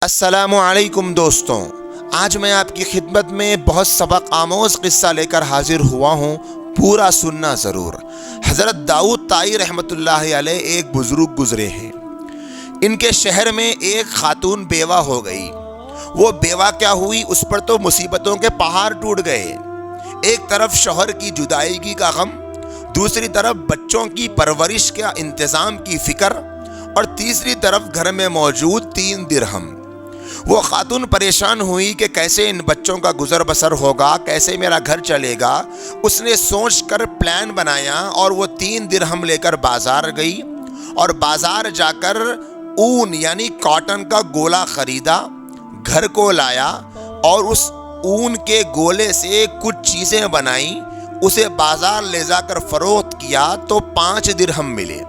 السلام علیکم دوستوں، آج میں آپ کی خدمت میں بہت سبق آموز قصہ لے کر حاضر ہوا ہوں، پورا سننا ضرور۔ حضرت داؤد طائی رحمۃ اللہ علیہ ایک بزرگ گزرے ہیں۔ ان کے شہر میں ایک خاتون بیوہ ہو گئی۔ وہ بیوہ کیا ہوئی، اس پر تو مصیبتوں کے پہاڑ ٹوٹ گئے۔ ایک طرف شوہر کی جدائیگی کا غم، دوسری طرف بچوں کی پرورش کا انتظام کی فکر، اور تیسری طرف گھر میں موجود 3 درہم۔ وہ خاتون پریشان ہوئی کہ کیسے ان بچوں کا گزر بسر ہوگا، کیسے میرا گھر چلے گا۔ اس نے سوچ کر پلان بنایا اور وہ 3 درہم لے کر بازار گئی اور بازار جا کر اون یعنی کاٹن کا گولا خریدا، گھر کو لایا اور اس اون کے گولے سے کچھ چیزیں بنائیں، اسے بازار لے جا کر فروخت کیا تو 5 درہم ملے۔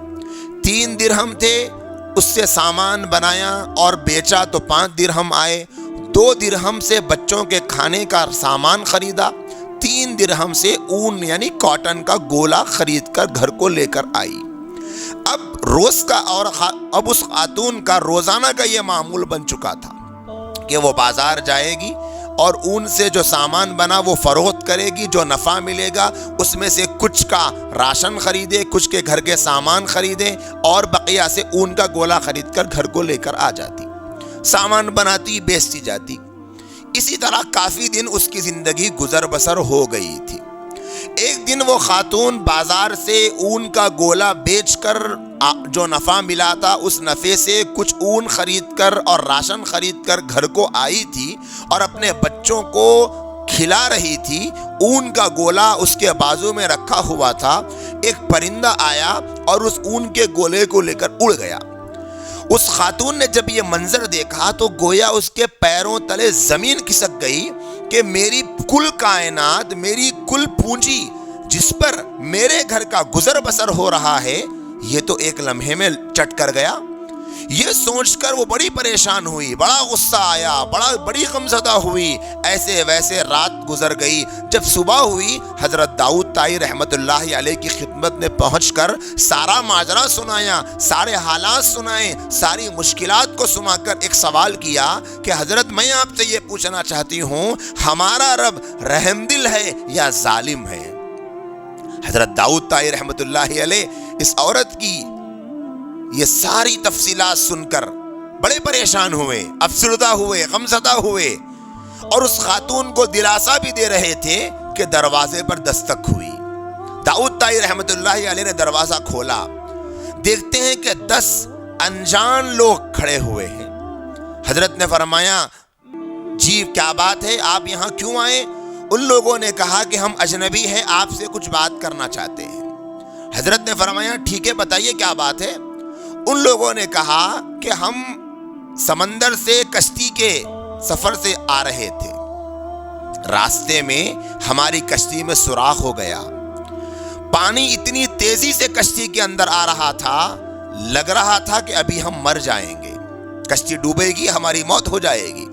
3 درہم تھے، اس سے سامان بنایا اور بیچا تو 5 درہم آئے۔ 2 درہم سے بچوں کے کھانے کا سامان خریدا، 3 درہم سے اون یعنی کاٹن کا گولا خرید کر گھر کو لے کر آئی۔ اب اس خاتون کا روزانہ کا یہ معمول بن چکا تھا کہ وہ بازار جائے گی اور اون سے جو سامان بنا وہ فروخت کرے گی، جو نفع ملے گا اس میں سے کچھ کا راشن خریدے، کچھ کے گھر کے سامان خریدے اور بقیہ سے اون کا گولا خرید کر گھر کو لے کر آ جاتی، سامان بناتی، بیچتی جاتی۔ اسی طرح کافی دن اس کی زندگی گزر بسر ہو گئی تھی۔ ایک دن وہ خاتون بازار سے اون کا گولا بیچ کر جو نفع ملا تھا اس نفع سے کچھ اون خرید کر اور راشن خرید کر گھر کو آئی تھی اور اپنے بچوں کو کھلا رہی تھی۔ اون کا گولا اس کے بازو میں رکھا ہوا تھا۔ ایک پرندہ آیا اور اس اون کے گولے کو لے کر اڑ گیا۔ اس خاتون نے جب یہ منظر دیکھا تو گویا اس کے پیروں تلے زمین کھسک گئی کہ میری کل کائنات، میری کل پونجی جس پر میرے گھر کا گزر بسر ہو رہا ہے، یہ تو ایک لمحے میں چٹ کر گیا۔ یہ سوچ کر وہ بڑی پریشان ہوئی، بڑا غصہ آیا، بڑی غمزدہ ہوئی۔ ایسے ویسے رات گزر گئی۔ جب صبح ہوئی، حضرت داؤد طائی رحمۃ اللہ علیہ کی خدمت میں پہنچ کر سارا ماجرا سنایا، سارے حالات سنائے، ساری مشکلات کو سنا کر ایک سوال کیا کہ حضرت میں آپ سے یہ پوچھنا چاہتی ہوں، ہمارا رب رحم دل ہے یا ظالم ہے؟ حضرت داؤد طائی رحمۃ اللہ علیہ اس عورت کی یہ ساری تفصیلات سن کر بڑے پریشان ہوئے، افسردہ ہوئے، غمزدہ ہوئے، اور اس خاتون کو دلاسا بھی دے رہے تھے کہ دروازے پر دستک ہوئی۔ داؤد طائی رحمۃ اللہ علیہ نے دروازہ کھولا، دیکھتے ہیں کہ 10 انجان لوگ کھڑے ہوئے ہیں۔ حضرت نے فرمایا، جی کیا بات ہے، آپ یہاں کیوں آئے؟ ان لوگوں نے کہا کہ ہم اجنبی ہیں، آپ سے کچھ بات کرنا چاہتے ہیں۔ حضرت نے فرمایا، ٹھیک ہے، بتائیے کیا بات ہے۔ ان لوگوں نے کہا کہ ہم سمندر سے کشتی کے سفر سے آ رہے تھے، راستے میں ہماری کشتی میں سوراخ ہو گیا، پانی اتنی تیزی سے کشتی کے اندر آ رہا تھا، لگ رہا تھا کہ ابھی ہم مر جائیں گے، کشتی ڈوبے گی، ہماری موت ہو جائے گی۔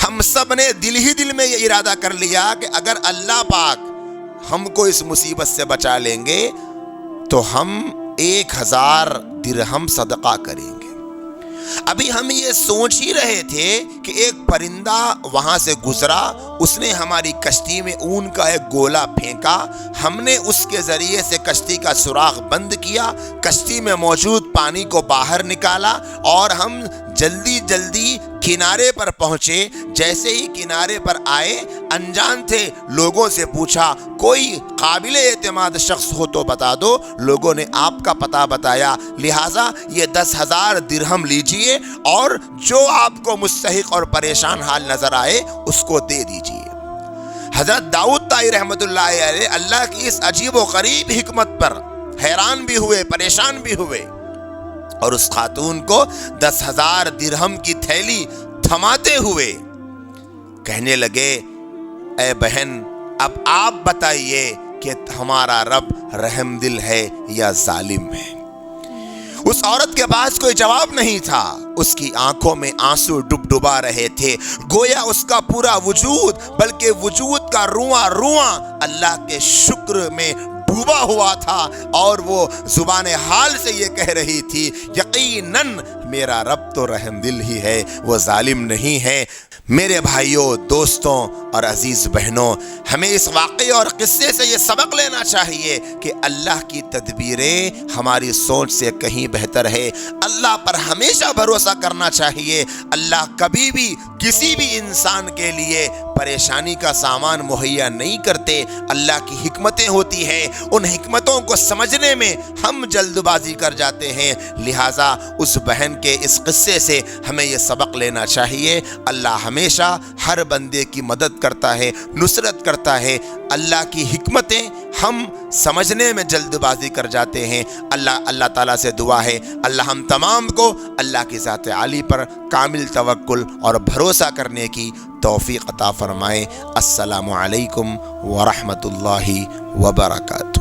ہم سب نے دل ہی دل میں یہ ارادہ کر لیا کہ اگر اللہ پاک ہم کو اس مصیبت سے بچا لیں گے تو ہم 1000 درہم صدقہ کریں گے۔ ابھی ہم یہ سوچ ہی رہے تھے کہ ایک پرندہ وہاں سے گزرا، اس نے ہماری کشتی میں اون کا ایک گولا پھینکا، ہم نے اس کے ذریعے سے کشتی کا سوراخ بند کیا، کشتی میں موجود پانی کو باہر نکالا اور ہم جلدی جلدی کنارے پر پہنچے۔ جیسے ہی کنارے پر آئے، انجان تھے، لوگوں سے پوچھا کوئی قابل اعتماد شخص ہو تو بتا دو۔ لوگوں نے آپ کا پتہ بتایا، لہٰذا یہ 10,000 درہم لیجئے اور جو آپ کو مستحق اور پریشان حال نظر آئے اس کو دے دیجئے۔ حضرت داؤد طائی رحمۃ اللہ علیہ اللہ کی اس عجیب و غریب حکمت پر حیران بھی ہوئے، پریشان بھی ہوئے، اور اس خاتون کو 10,000 درہم کی تھیلی تھماتے ہوئے کہنے لگے، اے بہن، اب آپ بتائیے کہ ہمارا رب رحم دل ہے یا ظالم ہے؟ اس عورت کے پاس کوئی جواب نہیں تھا، اس کی آنکھوں میں آنسو ڈبا رہے تھے، گویا اس کا پورا وجود بلکہ وجود کا رواں رواں اللہ کے شکر میں ڈوبا ہوا تھا اور وہ زبان حال سے یہ کہہ رہی تھی یقیناً میرا رب تو رحم دل ہی ہے، وہ ظالم نہیں ہے۔ میرے بھائیوں، دوستوں اور عزیز بہنوں، ہمیں اس واقعے اور قصے سے یہ سبق لینا چاہیے کہ اللہ کی تدبیریں ہماری سوچ سے کہیں بہتر ہے۔ اللہ پر ہمیشہ بھروسہ کرنا چاہیے۔ اللہ کبھی بھی کسی بھی انسان کے لیے پریشانی کا سامان مہیا نہیں کرتے۔ اللہ کی حکمتیں ہوتی ہیں، ان حکمتوں کو سمجھنے میں ہم جلد بازی کر جاتے ہیں۔ لہٰذا اس بہن کے اس قصے سے ہمیں یہ سبق لینا چاہیے، اللہ ہمیشہ ہر بندے کی مدد کرتا ہے، نصرت کرتا ہے۔ اللہ کی حکمتیں ہم سمجھنے میں جلد بازی کر جاتے ہیں۔ اللہ تعالیٰ سے دعا ہے اللہ ہم تمام کو اللہ کی ذات عالی پر کامل توکل اور بھروسہ کرنے کی توفیق عطا فرمائے۔ السلام علیکم ورحمۃ اللہ وبرکاتہ۔